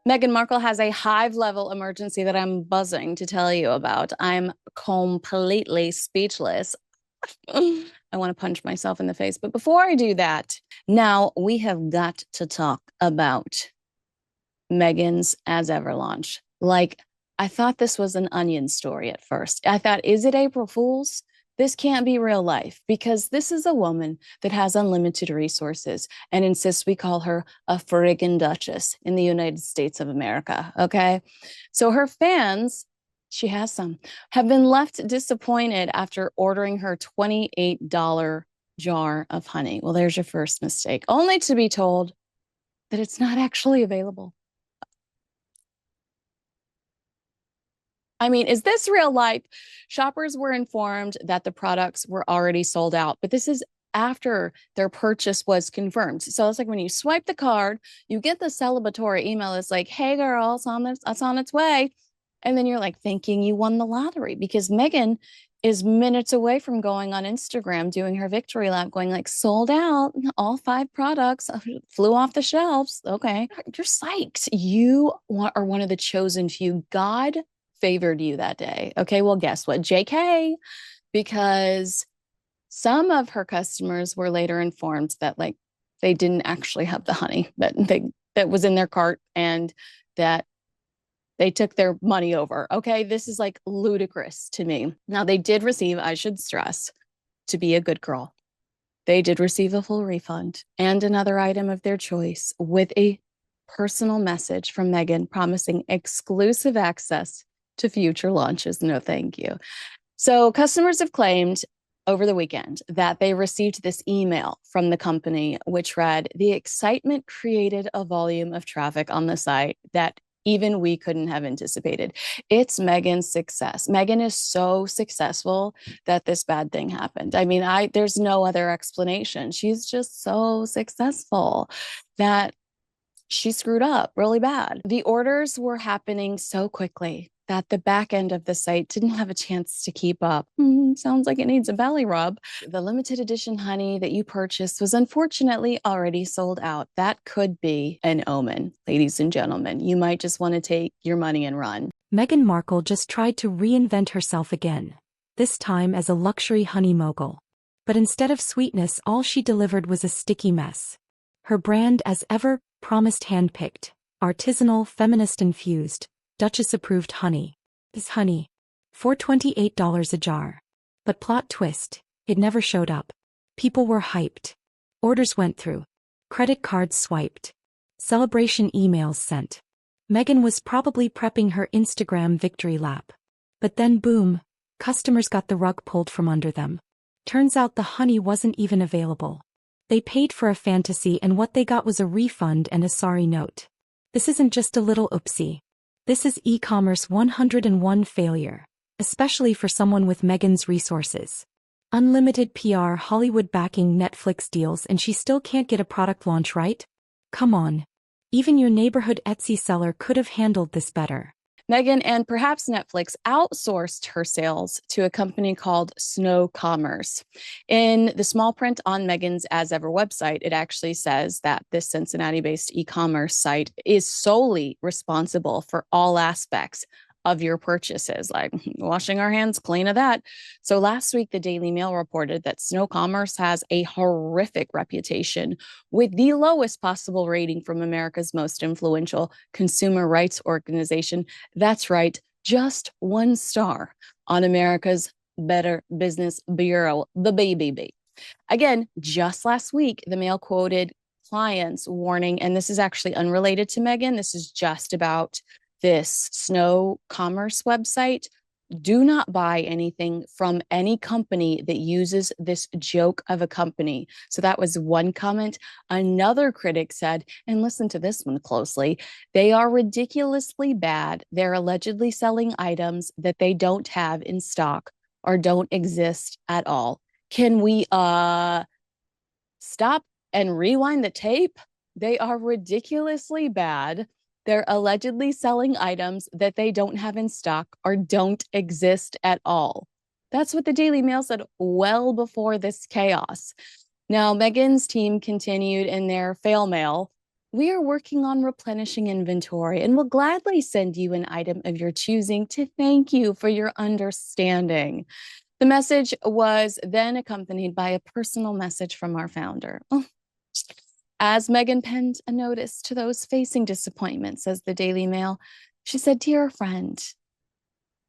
Meghan Markle has a hive level emergency that I'm buzzing to tell you about. I'm completely speechless. I want to punch myself in the face. But before I do that, now we have got to talk about Meghan's As Ever launch. Like, I thought this was an onion story at first. I thought, is it April Fool's? This can't be real life because this is a woman that has unlimited resources and insists we call her a friggin' duchess in the United States of America. Okay. So her fans, she has some, have been left disappointed after ordering her $28 jar of honey. Well, there's your first mistake, only to be told that it's not actually available. I mean, is this real life? Shoppers were informed that the products were already sold out, but this is after their purchase was confirmed. So it's like when you swipe the card, you get the celebratory email. It's like, "Hey, girl, it's on its way," and then you're like thinking you won the lottery because Meghan is minutes away from going on Instagram doing her victory lap, going like sold out, all five products flew off the shelves. Okay, you're psyched. You are one of the chosen few. God favored you that day. Okay, well, guess what? JK, because some of her customers were later informed that like they didn't actually have the honey that was in their cart and that they took their money over. Okay, this is like ludicrous to me. Now they did receive, I should stress, to be a good girl. They did receive a full refund and another item of their choice with a personal message from Meghan promising exclusive access to future launches. No, thank you. So, customers have claimed over the weekend that they received this email from the company, which read, "The excitement created a volume of traffic on the site that even we couldn't have anticipated." It's Meghan's success. Meghan is so successful that this bad thing happened. I mean, there's no other explanation. She's just so successful that she screwed up really bad. The orders were happening so quickly that the back end of the site didn't have a chance to keep up. Sounds like it needs a belly rub. The limited edition honey that you purchased was unfortunately already sold out. That could be an omen, ladies and gentlemen. You might just want to take your money and run. Meghan Markle just tried to reinvent herself again, this time as a luxury honey mogul. But instead of sweetness, all she delivered was a sticky mess. Her brand, as ever, promised hand-picked, artisanal, feminist-infused, Duchess-approved honey. This honey, for $28 a jar. But plot twist, it never showed up. People were hyped. Orders went through. Credit cards swiped. Celebration emails sent. Meghan was probably prepping her Instagram victory lap. But then boom, customers got the rug pulled from under them. Turns out the honey wasn't even available. They paid for a fantasy and what they got was a refund and a sorry note. This isn't just a little oopsie. This is e-commerce 101 failure, especially for someone with Meghan's resources. Unlimited PR, Hollywood backing, Netflix deals, and she still can't get a product launch right? Come on. Even your neighborhood Etsy seller could have handled this better. Meghan and perhaps Netflix outsourced her sales to a company called Snow Commerce. In the small print on Meghan's As Ever website, it actually says that this Cincinnati-based e-commerce site is solely responsible for all aspects of your purchases, like washing our hands clean of that. So last week, the Daily Mail reported that Snow Commerce has a horrific reputation with the lowest possible rating from America's most influential consumer rights organization. That's right, just 1 star on America's Better Business Bureau, the BBB. Again, just last week, the Mail quoted clients warning, and this is actually unrelated to Meghan. This is just about this Snow Commerce website. Do not buy anything from any company that uses this joke of a company. So that was one comment. Another critic said, and listen to this one closely, they are ridiculously bad. They're allegedly selling items that they don't have in stock or don't exist at all. Can we stop and rewind the tape? They are ridiculously bad. They're allegedly selling items that they don't have in stock or don't exist at all. That's what the Daily Mail said well before this chaos. Now, Meghan's team continued in their fail mail We are working on replenishing inventory and will gladly send you an item of your choosing to thank you for your understanding. The message was then accompanied by a personal message from our founder. Oh. As Meghan penned a notice to those facing disappointment, says the Daily Mail, she said, "Dear friend,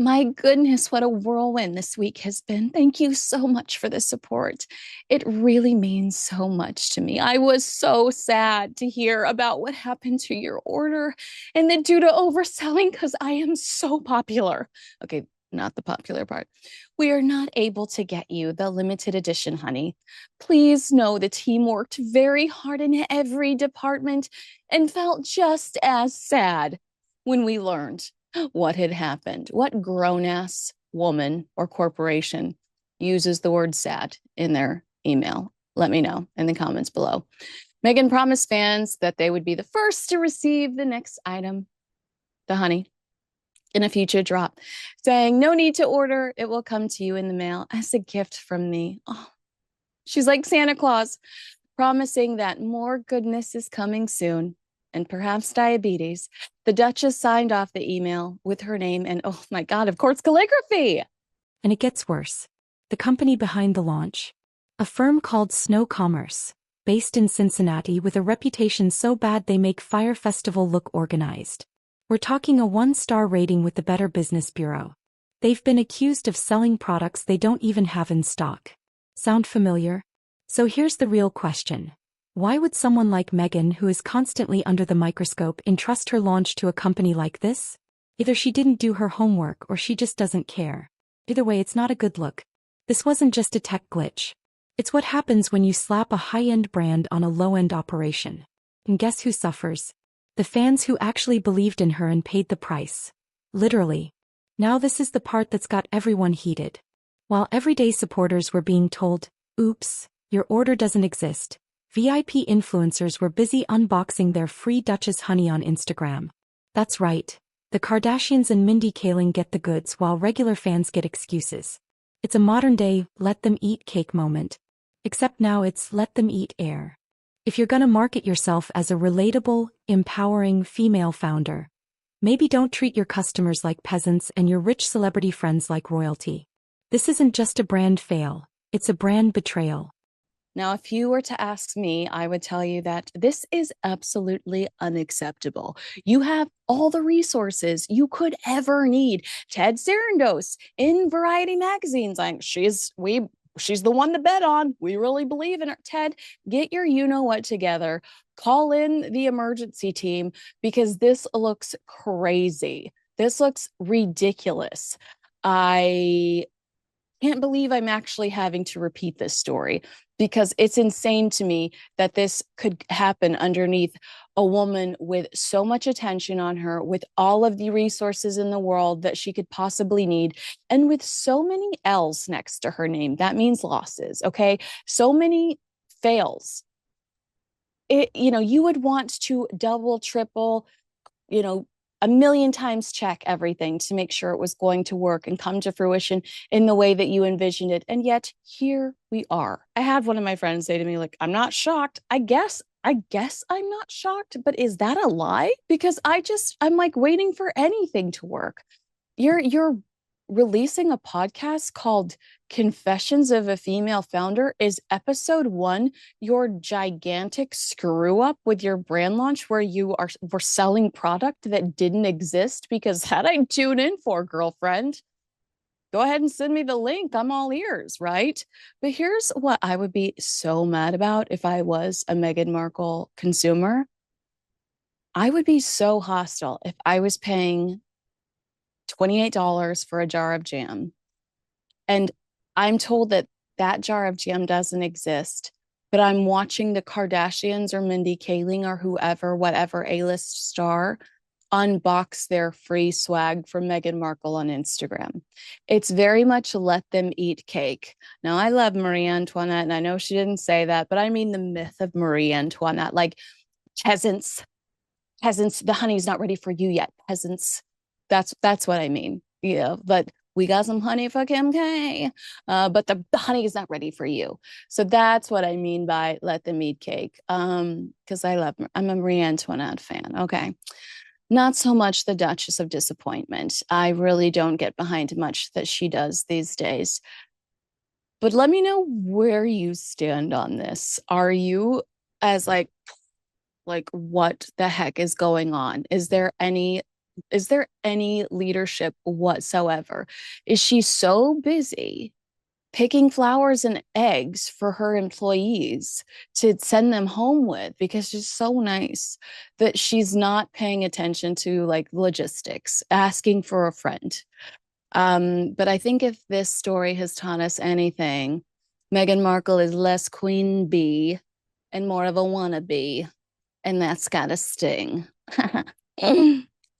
my goodness, what a whirlwind this week has been. Thank you so much for the support. It really means so much to me. I was so sad to hear about what happened to your order and then due to overselling because I am so popular." Okay, not the popular part. "We are not able to get you the limited edition, honey. Please know the team worked very hard in every department and felt just as sad when we learned what had happened." What grown-ass woman or corporation uses the word sad in their email? Let me know in the comments below. Meghan promised fans that they would be the first to receive the next item, the honey, in a future drop, saying, "No need to order. It will come to you in the mail as a gift from me." Oh, she's like Santa Claus, promising that more goodness is coming soon and perhaps diabetes. The Duchess signed off the email with her name and, oh my God, of course, calligraphy. And it gets worse. The company behind the launch, a firm called Snow Commerce, based in Cincinnati with a reputation so bad they make Fire Festival look organized. We're talking a 1-star rating with the Better Business Bureau. They've been accused of selling products they don't even have in stock. Sound familiar? So here's the real question. Why would someone like Meghan, who is constantly under the microscope, entrust her launch to a company like this? Either she didn't do her homework or she just doesn't care. Either way, it's not a good look. This wasn't just a tech glitch. It's what happens when you slap a high-end brand on a low-end operation. And guess who suffers? The fans who actually believed in her and paid the price. Literally. Now this is the part that's got everyone heated. While everyday supporters were being told, "Oops, your order doesn't exist," VIP influencers were busy unboxing their free Duchess honey on Instagram. That's right. The Kardashians and Mindy Kaling get the goods while regular fans get excuses. It's a modern-day, let them eat cake moment. Except now it's let them eat air. If you're gonna market yourself as a relatable, empowering female founder, maybe don't treat your customers like peasants and your rich celebrity friends like royalty. This isn't just a brand fail, it's a brand betrayal. Now, if you were to ask me, I would tell you that this is absolutely unacceptable. You have all the resources you could ever need. Ted Sarandos in Variety magazines, she's the one to bet on. We really believe in her. Ted, get your you-know-what together. Call in the emergency team because this looks crazy. This looks ridiculous. I can't believe I'm actually having to repeat this story because it's insane to me that this could happen underneath a woman with so much attention on her, with all of the resources in the world that she could possibly need, and with so many L's next to her name. That means losses, okay? So many fails. You would want to double, triple, a million times check everything to make sure it was going to work and come to fruition in the way that you envisioned it. And yet here we are. I had one of my friends say to me, like, "I'm not shocked. I guess I'm not shocked, but is that a lie?" Because I'm like waiting for anything to work. You're releasing a podcast called Confessions of a Female Founder. Is episode 1 your gigantic screw up with your brand launch where were selling product that didn't exist? Because that I'd tune in for, girlfriend. Go ahead and send me the link. I'm all ears, right? But here's what I would be so mad about if I was a Meghan Markle consumer. I would be so hostile if I was paying $28 for a jar of jam. And I'm told that that jar of jam doesn't exist, but I'm watching the Kardashians or Mindy Kaling or whoever, whatever A-list star, unbox their free swag from Meghan Markle on Instagram. It's very much let them eat cake. Now, I love Marie Antoinette, and I know she didn't say that, but I mean the myth of Marie Antoinette, like peasants, the honey's not ready for you yet, peasants. That's what I mean. But we got some honey for Kim K, but the honey is not ready for you. So that's what I mean by let them eat cake. Because I'm a Marie Antoinette fan. Okay. Not so much the Duchess of Disappointment. I really don't get behind much that she does these days. But let me know where you stand on this. Are you as like what the heck is going on? Is there any leadership whatsoever? Is she so busy picking flowers and eggs for her employees to send them home with because she's so nice that she's not paying attention to like logistics, asking for a friend? But I think if this story has taught us anything, Meghan Markle is less queen bee and more of a wannabe, and that's gotta sting.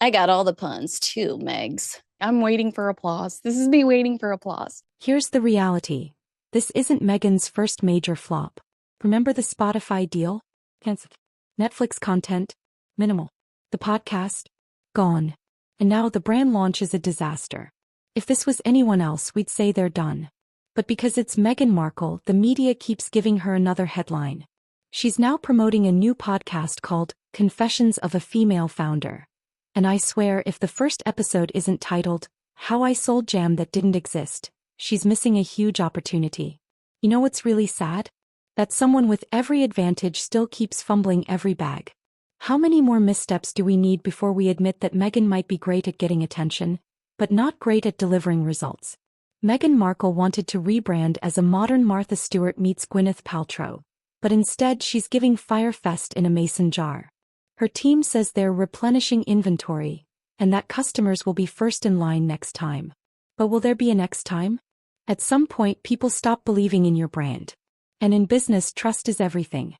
I got all the puns too, Megs. I'm waiting for applause. This is me waiting for applause. Here's the reality. This isn't Meghan's first major flop. Remember the Spotify deal? Cancelled. Netflix content? Minimal. The podcast? Gone. And now the brand launch is a disaster. If this was anyone else, we'd say they're done. But because it's Meghan Markle, the media keeps giving her another headline. She's now promoting a new podcast called Confessions of a Female Founder. And I swear if the first episode isn't titled, How I Sold Jam That Didn't Exist, she's missing a huge opportunity. You know what's really sad? That someone with every advantage still keeps fumbling every bag. How many more missteps do we need before we admit that Meghan might be great at getting attention, but not great at delivering results? Meghan Markle wanted to rebrand as a modern Martha Stewart meets Gwyneth Paltrow, but instead she's giving Fire Fest in a mason jar. Her team says they're replenishing inventory, and that customers will be first in line next time. But will there be a next time? At some point, people stop believing in your brand. And in business, trust is everything.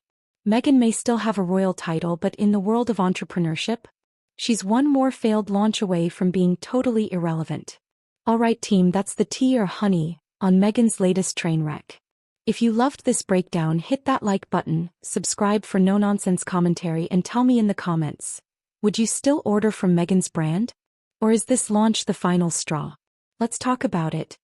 Meghan may still have a royal title, but in the world of entrepreneurship, she's one more failed launch away from being totally irrelevant. Alright team, that's the tea or honey on Meghan's latest train wreck. If you loved this breakdown, hit that like button, subscribe for no-nonsense commentary, and tell me in the comments, would you still order from Meghan's brand? Or is this launch the final straw? Let's talk about it.